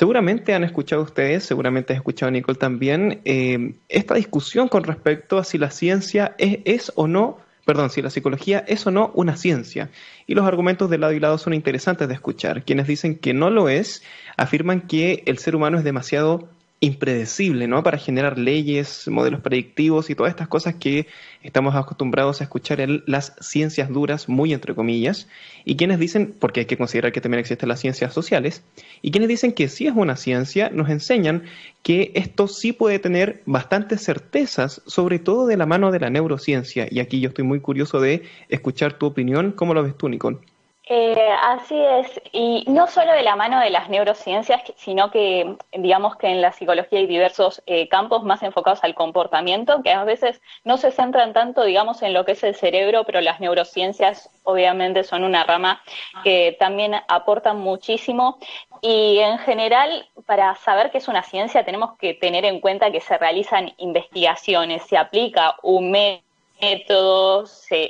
Seguramente han escuchado ustedes, seguramente has escuchado Nicole también, esta discusión con respecto a si la ciencia es o no, perdón, si la psicología es o no una ciencia. Y los argumentos de lado y lado son interesantes de escuchar. Quienes dicen que no lo es, afirman que el ser humano es demasiado impredecible, ¿no? Para generar leyes, modelos predictivos y todas estas cosas que estamos acostumbrados a escuchar en las ciencias duras, muy entre comillas, y quienes dicen, porque hay que considerar que también existen las ciencias sociales, y quienes dicen que sí es una ciencia, nos enseñan que esto sí puede tener bastantes certezas, sobre todo de la mano de la neurociencia. Y aquí yo estoy muy curioso de escuchar tu opinión. ¿Cómo lo ves tú, Nicole? Así es, y no solo de la mano de las neurociencias, sino que digamos que en la psicología hay diversos campos más enfocados al comportamiento, que a veces no se centran tanto, digamos, en lo que es el cerebro, pero las neurociencias obviamente son una rama que también aportan muchísimo. Y en general, para saber qué es una ciencia, tenemos que tener en cuenta que se realizan investigaciones, se aplica un método,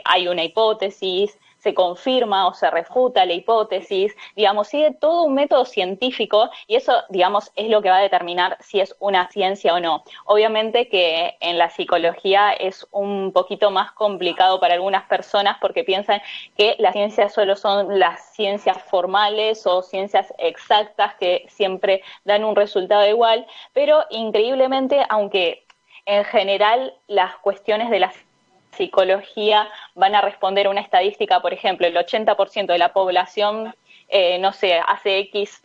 hay una hipótesis, se confirma o se refuta la hipótesis, digamos, sigue todo un método científico y eso, digamos, es lo que va a determinar si es una ciencia o no. Obviamente que en la psicología es un poquito más complicado para algunas personas porque piensan que las ciencias solo son las ciencias formales o ciencias exactas que siempre dan un resultado igual, pero increíblemente, aunque en general las cuestiones de la psicología van a responder a una estadística, por ejemplo, el 80% de la población, no sé, hace X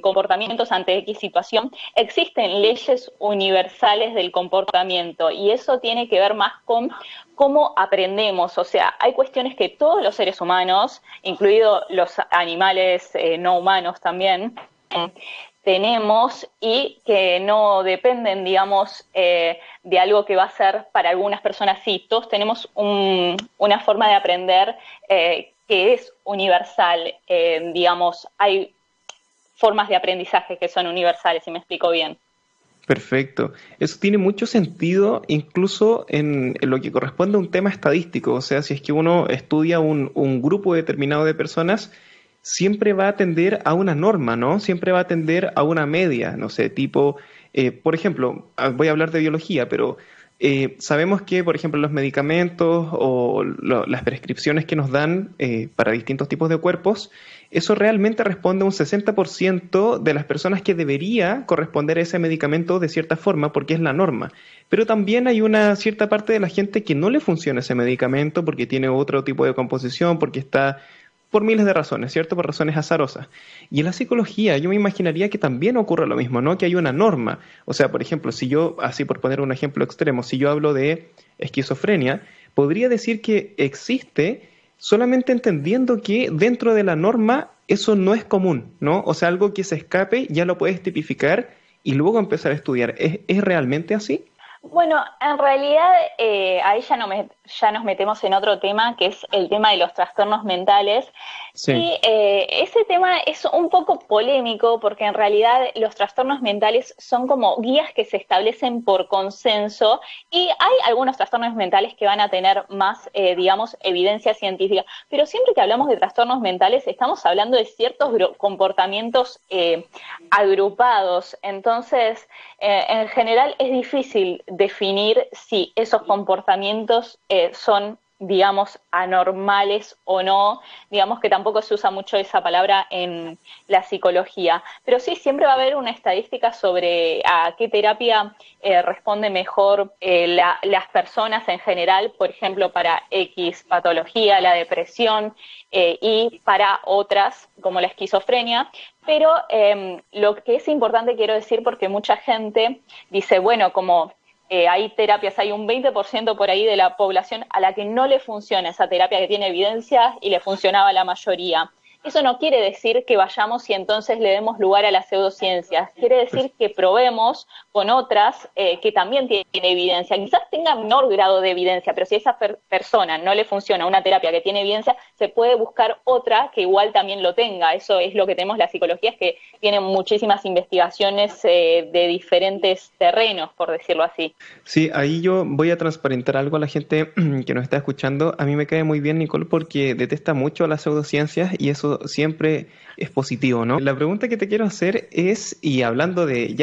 comportamientos ante X situación, existen leyes universales del comportamiento y eso tiene que ver más con cómo aprendemos, o sea, hay cuestiones que todos los seres humanos, incluidos los animales no humanos también, tenemos y que no dependen, digamos, de algo que va a ser para algunas personas sí. Todos tenemos una forma de aprender que es universal, digamos, hay formas de aprendizaje que son universales, si me explico bien. Perfecto. Eso tiene mucho sentido incluso en lo que corresponde a un tema estadístico. O sea, si es que uno estudia un grupo determinado de personas, siempre va a tender a una norma, ¿no? Siempre va a tender a una media, no sé, tipo, por ejemplo, voy a hablar de biología, pero sabemos que, por ejemplo, los medicamentos o las prescripciones que nos dan para distintos tipos de cuerpos, eso realmente responde a un 60% de las personas que debería corresponder a ese medicamento de cierta forma, porque es la norma. Pero también hay una cierta parte de la gente que no le funciona ese medicamento porque tiene otro tipo de composición, porque está por miles de razones, ¿cierto? Por razones azarosas. Y en la psicología yo me imaginaría que también ocurre lo mismo, ¿no? Que hay una norma. O sea, por ejemplo, si yo, así por poner un ejemplo extremo, si yo hablo de esquizofrenia, podría decir que existe solamente entendiendo que dentro de la norma eso no es común, ¿no? O sea, algo que se escape ya lo puedes tipificar y luego empezar a estudiar. ¿Es realmente así? Bueno, en realidad ahí ya nos metemos en otro tema, que es el tema de los trastornos mentales. Sí. Y ese tema es un poco polémico porque en realidad los trastornos mentales son como guías que se establecen por consenso y hay algunos trastornos mentales que van a tener más, digamos, evidencia científica. Pero siempre que hablamos de trastornos mentales estamos hablando de ciertos comportamientos agrupados. Entonces, en general es difícil definir si esos comportamientos son, digamos, anormales o no. Digamos que tampoco se usa mucho esa palabra en la psicología, pero sí siempre va a haber una estadística sobre a qué terapia responde mejor las personas en general, por ejemplo, para X patología, la depresión, y para otras, como la esquizofrenia. Pero lo que es importante quiero decir, porque mucha gente dice, bueno, como hay terapias, hay un 20% por ahí de la población a la que no le funciona esa terapia que tiene evidencia y le funcionaba a la mayoría. Eso no quiere decir que vayamos y entonces le demos lugar a las pseudociencias. Quiere decir que probemos con otras que también tienen evidencia. Quizás tenga menor grado de evidencia, pero si a esa persona no le funciona una terapia que tiene evidencia, se puede buscar otra que igual también lo tenga. Eso es lo que tenemos la psicología, es que tiene muchísimas investigaciones de diferentes terrenos, por decirlo así. Sí, ahí yo voy a transparentar algo a la gente que nos está escuchando. A mí me cae muy bien Nicole porque detesta mucho las pseudociencias y eso eso siempre es positivo, ¿no? La pregunta que te quiero hacer es, y hablando de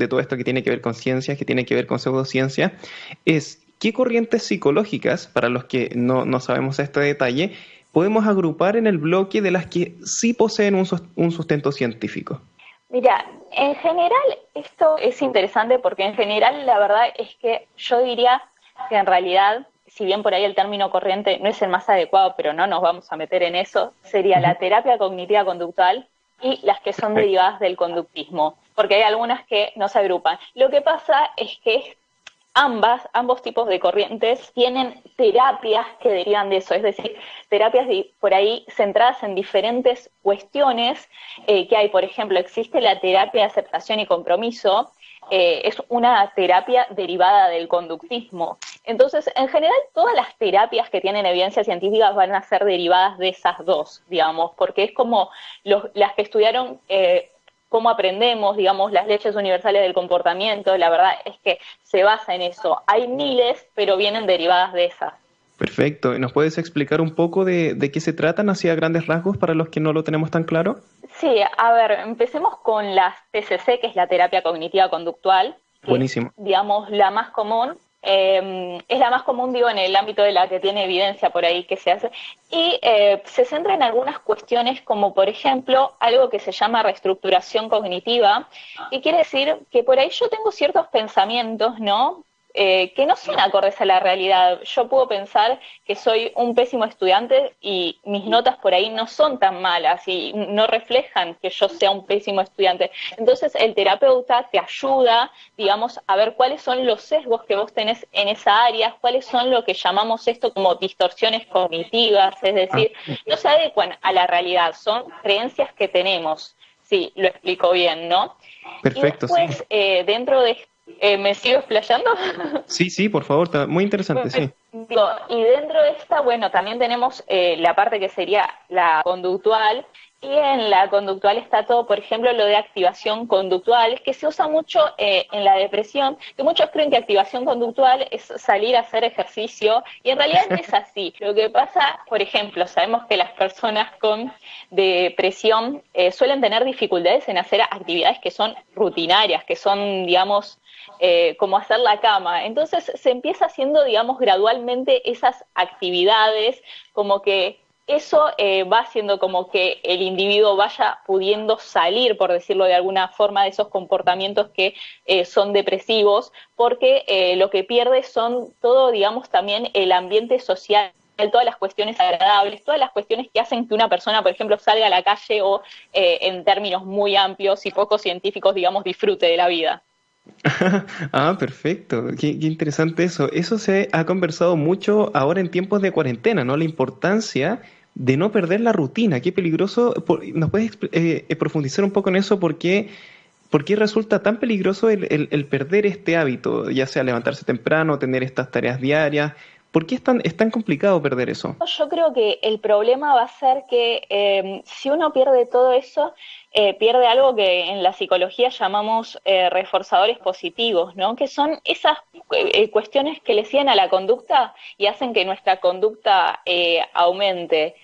todo esto que tiene que ver con ciencias, que tiene que ver con pseudociencia, es ¿qué corrientes psicológicas, para los que no sabemos este detalle, podemos agrupar en el bloque de las que sí poseen un sustento científico? Mira, en general esto es interesante porque en general la verdad es que yo diría que en realidad, si bien por ahí el término corriente no es el más adecuado, pero no nos vamos a meter en eso, sería Ujú. la terapia cognitiva conductual y las que son Perfecto. derivadas del conductismo, porque hay algunas que no se agrupan. Lo que pasa es que ambos tipos de corrientes tienen terapias que derivan de eso, es decir, terapias por ahí centradas en diferentes cuestiones que hay. Por ejemplo, existe la terapia de aceptación y compromiso, es una terapia derivada del conductismo. Entonces, en general, todas las terapias que tienen evidencia científica van a ser derivadas de esas dos, digamos, porque es como las que estudiaron cómo aprendemos, digamos, las leyes universales del comportamiento, la verdad es que se basa en eso. Hay miles, pero vienen derivadas de esas. Perfecto. ¿Nos puedes explicar un poco de qué se tratan, así a grandes rasgos, para los que no lo tenemos tan claro? Sí, a ver, empecemos con las TCC, que es la terapia cognitiva conductual, que es, Buenísimo. digamos, la más común. Es la más común, digo, en el ámbito de la que tiene evidencia por ahí que se hace, y se centra en algunas cuestiones como, por ejemplo, algo que se llama reestructuración cognitiva, y quiere decir que por ahí yo tengo ciertos pensamientos, ¿no? Que no son acordes a la realidad. Yo puedo pensar que soy un pésimo estudiante y mis notas por ahí no son tan malas y no reflejan que yo sea un pésimo estudiante. Entonces el terapeuta te ayuda, digamos, a ver cuáles son los sesgos que vos tenés en esa área, cuáles son lo que llamamos esto como distorsiones cognitivas, es Ah, decir, no se adecuan a la realidad, son creencias que tenemos. Sí, lo explico bien, ¿no? Y perfecto, sí. después, dentro de... ¿Me sigo explayando? Sí, sí, por favor, está muy interesante, sí. Digo, y dentro de esta, bueno, también tenemos la parte que sería la conductual, y en la conductual está todo, por ejemplo, lo de activación conductual, que se usa mucho en la depresión, que muchos creen que activación conductual es salir a hacer ejercicio, y en realidad no es así. Lo que pasa, por ejemplo, sabemos que las personas con depresión suelen tener dificultades en hacer actividades que son rutinarias, que son, digamos, como hacer la cama. Entonces se empieza haciendo, digamos, gradualmente esas actividades, como que eso va haciendo como que el individuo vaya pudiendo salir, por decirlo de alguna forma, de esos comportamientos que son depresivos, porque lo que pierde son todo, digamos, también el ambiente social, todas las cuestiones agradables, todas las cuestiones que hacen que una persona, por ejemplo, salga a la calle o, en términos muy amplios y poco científicos, digamos, disfrute de la vida. Ah, perfecto. Qué interesante eso. Eso se ha conversado mucho ahora en tiempos de cuarentena, ¿no? La importancia de no perder la rutina. Qué peligroso. ¿Nos puedes profundizar un poco en eso? ¿Por qué resulta tan peligroso el perder este hábito? Ya sea levantarse temprano, tener estas tareas diarias. ¿Por qué es tan complicado perder eso? Yo creo que el problema va a ser que si uno pierde todo eso, pierde algo que en la psicología llamamos reforzadores positivos, ¿no? Que son esas cuestiones que le siguen a la conducta y hacen que nuestra conducta aumente.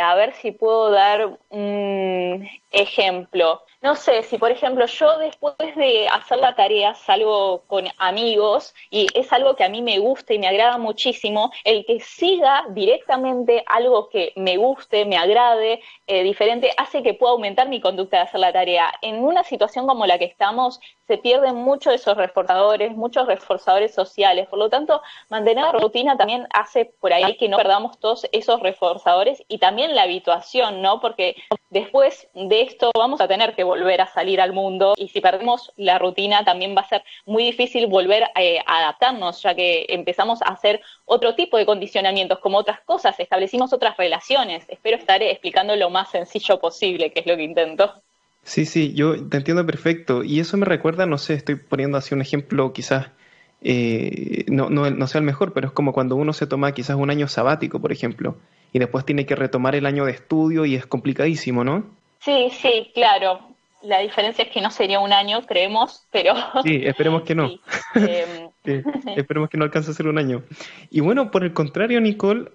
A ver si puedo dar un ejemplo. No sé, si por ejemplo yo después de hacer la tarea salgo con amigos y es algo que a mí me gusta y me agrada muchísimo, el que siga directamente algo que me guste, me agrade, diferente, hace que pueda aumentar mi conducta de hacer la tarea. En una situación como la que estamos, se pierden mucho esos reforzadores, muchos reforzadores sociales. Por lo tanto, mantener la rutina también hace por ahí que no perdamos todos esos reforzadores y también la habituación, ¿no? Porque después de esto vamos a tener que volver a salir al mundo y si perdemos la rutina también va a ser muy difícil volver a adaptarnos, ya que empezamos a hacer otro tipo de condicionamientos, como otras cosas, establecimos otras relaciones. Espero estar explicando lo más sencillo posible, que es lo que intento. Sí, sí, yo te entiendo perfecto. Y eso me recuerda, no sé, estoy poniendo así un ejemplo quizás no sea el mejor, pero es como cuando uno se toma quizás un año sabático, por ejemplo, y después tiene que retomar el año de estudio y es complicadísimo, ¿no? Sí, sí, claro. La diferencia es que no sería un año, creemos, pero Sí, esperemos que no. sí. Eh, Sí, esperemos que no alcance a ser un año. Y bueno, por el contrario, Nicole,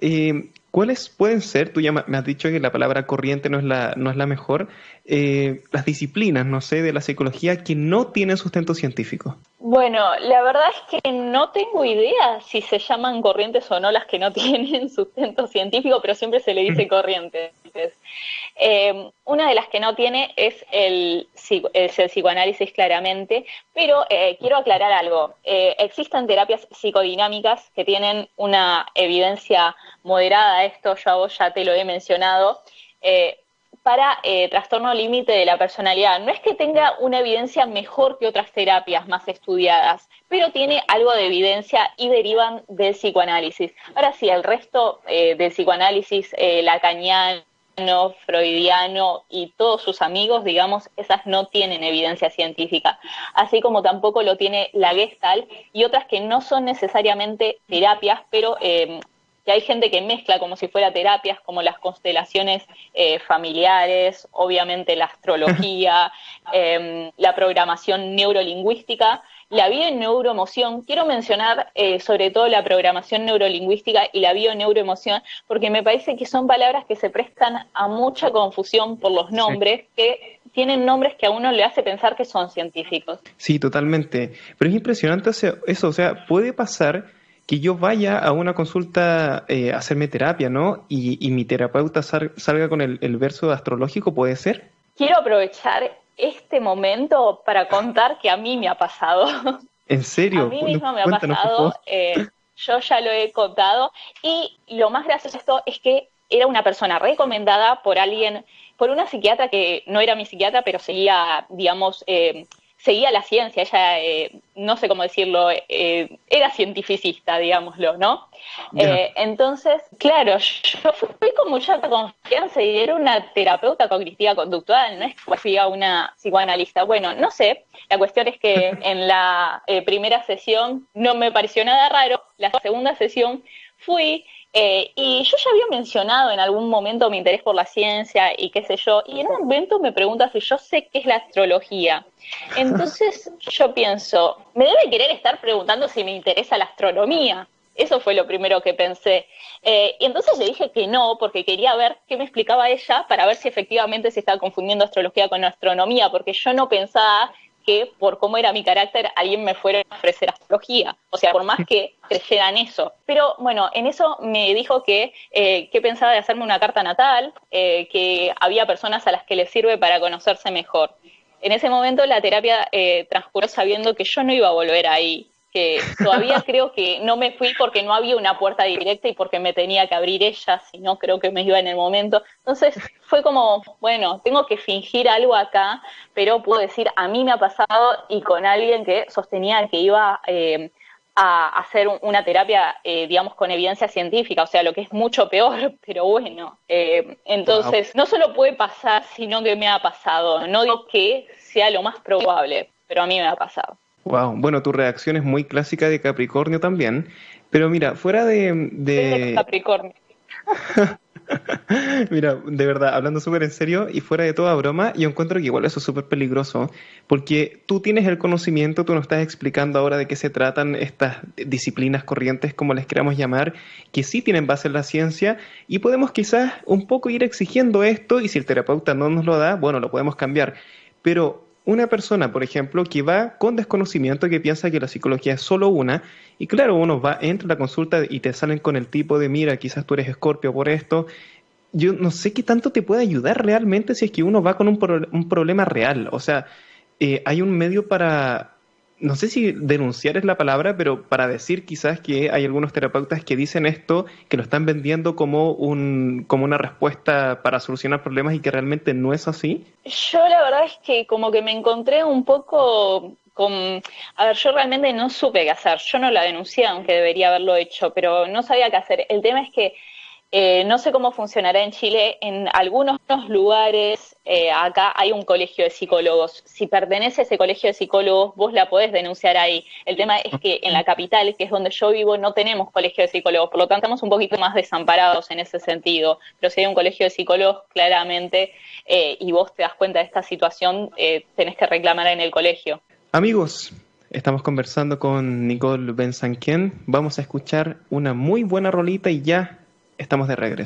¿Cuáles pueden ser, tú ya me has dicho que la palabra corriente no es la mejor, las disciplinas, no sé, de la psicología que no tienen sustento científico? Bueno, la verdad es que no tengo idea si se llaman corrientes o no las que no tienen sustento científico, pero siempre se le dice corrientes. Una de las que no tiene es el psicoanálisis claramente, pero quiero aclarar algo. Existen terapias psicodinámicas que tienen una evidencia moderada, esto yo a vos ya te lo he mencionado, para trastorno límite de la personalidad. No es que tenga una evidencia mejor que otras terapias más estudiadas, pero tiene algo de evidencia y derivan del psicoanálisis. Ahora sí, el resto del psicoanálisis lacaniano, freudiano y todos sus amigos, digamos, esas no tienen evidencia científica, así como tampoco lo tiene la Gestalt y otras que no son necesariamente terapias, pero que hay gente que mezcla como si fuera terapias, como las constelaciones familiares, obviamente la astrología, la programación neurolingüística, la bioneuroemoción. Quiero mencionar sobre todo la programación neurolingüística y la bioneuroemoción, porque me parece que son palabras que se prestan a mucha confusión por los Sí. nombres, que tienen nombres que a uno le hace pensar que son científicos. Sí, totalmente. Pero es impresionante eso, o sea, puede pasar que yo vaya a una consulta a hacerme terapia, ¿no? Y mi terapeuta salga con el verso astrológico, ¿puede ser? Quiero aprovechar este momento para contar que a mí me ha pasado. ¿En A serio? mí misma me ha Cuéntanos, por favor. pasado, yo ya lo he contado, y lo más gracioso de esto es que era una persona recomendada por alguien, por una psiquiatra que no era mi psiquiatra, pero seguía, digamos, seguía la ciencia, ella, no sé cómo decirlo, era cientificista, digámoslo, ¿no? Ya. Entonces, claro, yo fui con mucha confianza y era una terapeuta cognitiva conductual, no es que fui a una psicoanalista. Bueno, no sé, la cuestión es que en la primera sesión no me pareció nada raro, la segunda sesión fui y yo ya había mencionado en algún momento mi interés por la ciencia y qué sé yo, y en un momento me pregunta si yo sé qué es la astrología. Entonces yo pienso, me debe querer estar preguntando si me interesa la astronomía. Eso fue lo primero que pensé. Y entonces le dije que no, porque quería ver qué me explicaba ella para ver si efectivamente se estaba confundiendo astrología con astronomía, porque yo no pensaba que por cómo era mi carácter alguien me fuera a ofrecer astrología. O sea, por más que creyera en eso. Pero bueno, en eso me dijo que pensaba de hacerme una carta natal, que había personas a las que les sirve para conocerse mejor. En ese momento la terapia transcurrió sabiendo que yo no iba a volver ahí, que todavía creo que no me fui porque no había una puerta directa y porque me tenía que abrir ella, si no creo que me iba en el momento. Entonces fue como, bueno, tengo que fingir algo acá, pero puedo decir, a mí me ha pasado y con alguien que sostenía que iba a hacer una terapia, digamos, con evidencia científica, o sea, lo que es mucho peor, pero bueno. Wow. Entonces, no solo puede pasar, sino que me ha pasado. No digo que sea lo más probable, pero a mí me ha pasado. Wow. Bueno, tu reacción es muy clásica de Capricornio también. Pero mira, fuera Soy de Capricornio. Mira, de verdad, hablando súper en serio y fuera de toda broma, yo encuentro que igual eso es súper peligroso, porque tú tienes el conocimiento, tú nos estás explicando ahora de qué se tratan estas disciplinas corrientes, como les queramos llamar, que sí tienen base en la ciencia, y podemos quizás un poco ir exigiendo esto, y si el terapeuta no nos lo da, bueno, lo podemos cambiar. Pero una persona, por ejemplo, que va con desconocimiento, que piensa que la psicología es solo una, y claro, uno va, entra a la consulta y te salen con el tipo de, mira, quizás tú eres Escorpio por esto. Yo no sé qué tanto te puede ayudar realmente si es que uno va con un problema real. O sea, hay un medio para, no sé si denunciar es la palabra, pero para decir quizás que hay algunos terapeutas que dicen esto, que lo están vendiendo como como una respuesta para solucionar problemas y que realmente no es así. Yo la verdad es que como que me encontré un poco con... A ver, yo realmente no supe qué hacer. Yo no la denuncié, aunque debería haberlo hecho, pero no sabía qué hacer. El tema es que no sé cómo funcionará en Chile. En algunos lugares acá hay un colegio de psicólogos. Si pertenece a ese colegio de psicólogos, vos la podés denunciar ahí. El tema es que en la capital, que es donde yo vivo, no tenemos colegio de psicólogos. Por lo tanto, estamos un poquito más desamparados en ese sentido. Pero si hay un colegio de psicólogos, claramente, y vos te das cuenta de esta situación, tenés que reclamar en el colegio. Amigos, estamos conversando con Nicole Bensanquien. Vamos a escuchar una muy buena rolita y ya estamos de regreso.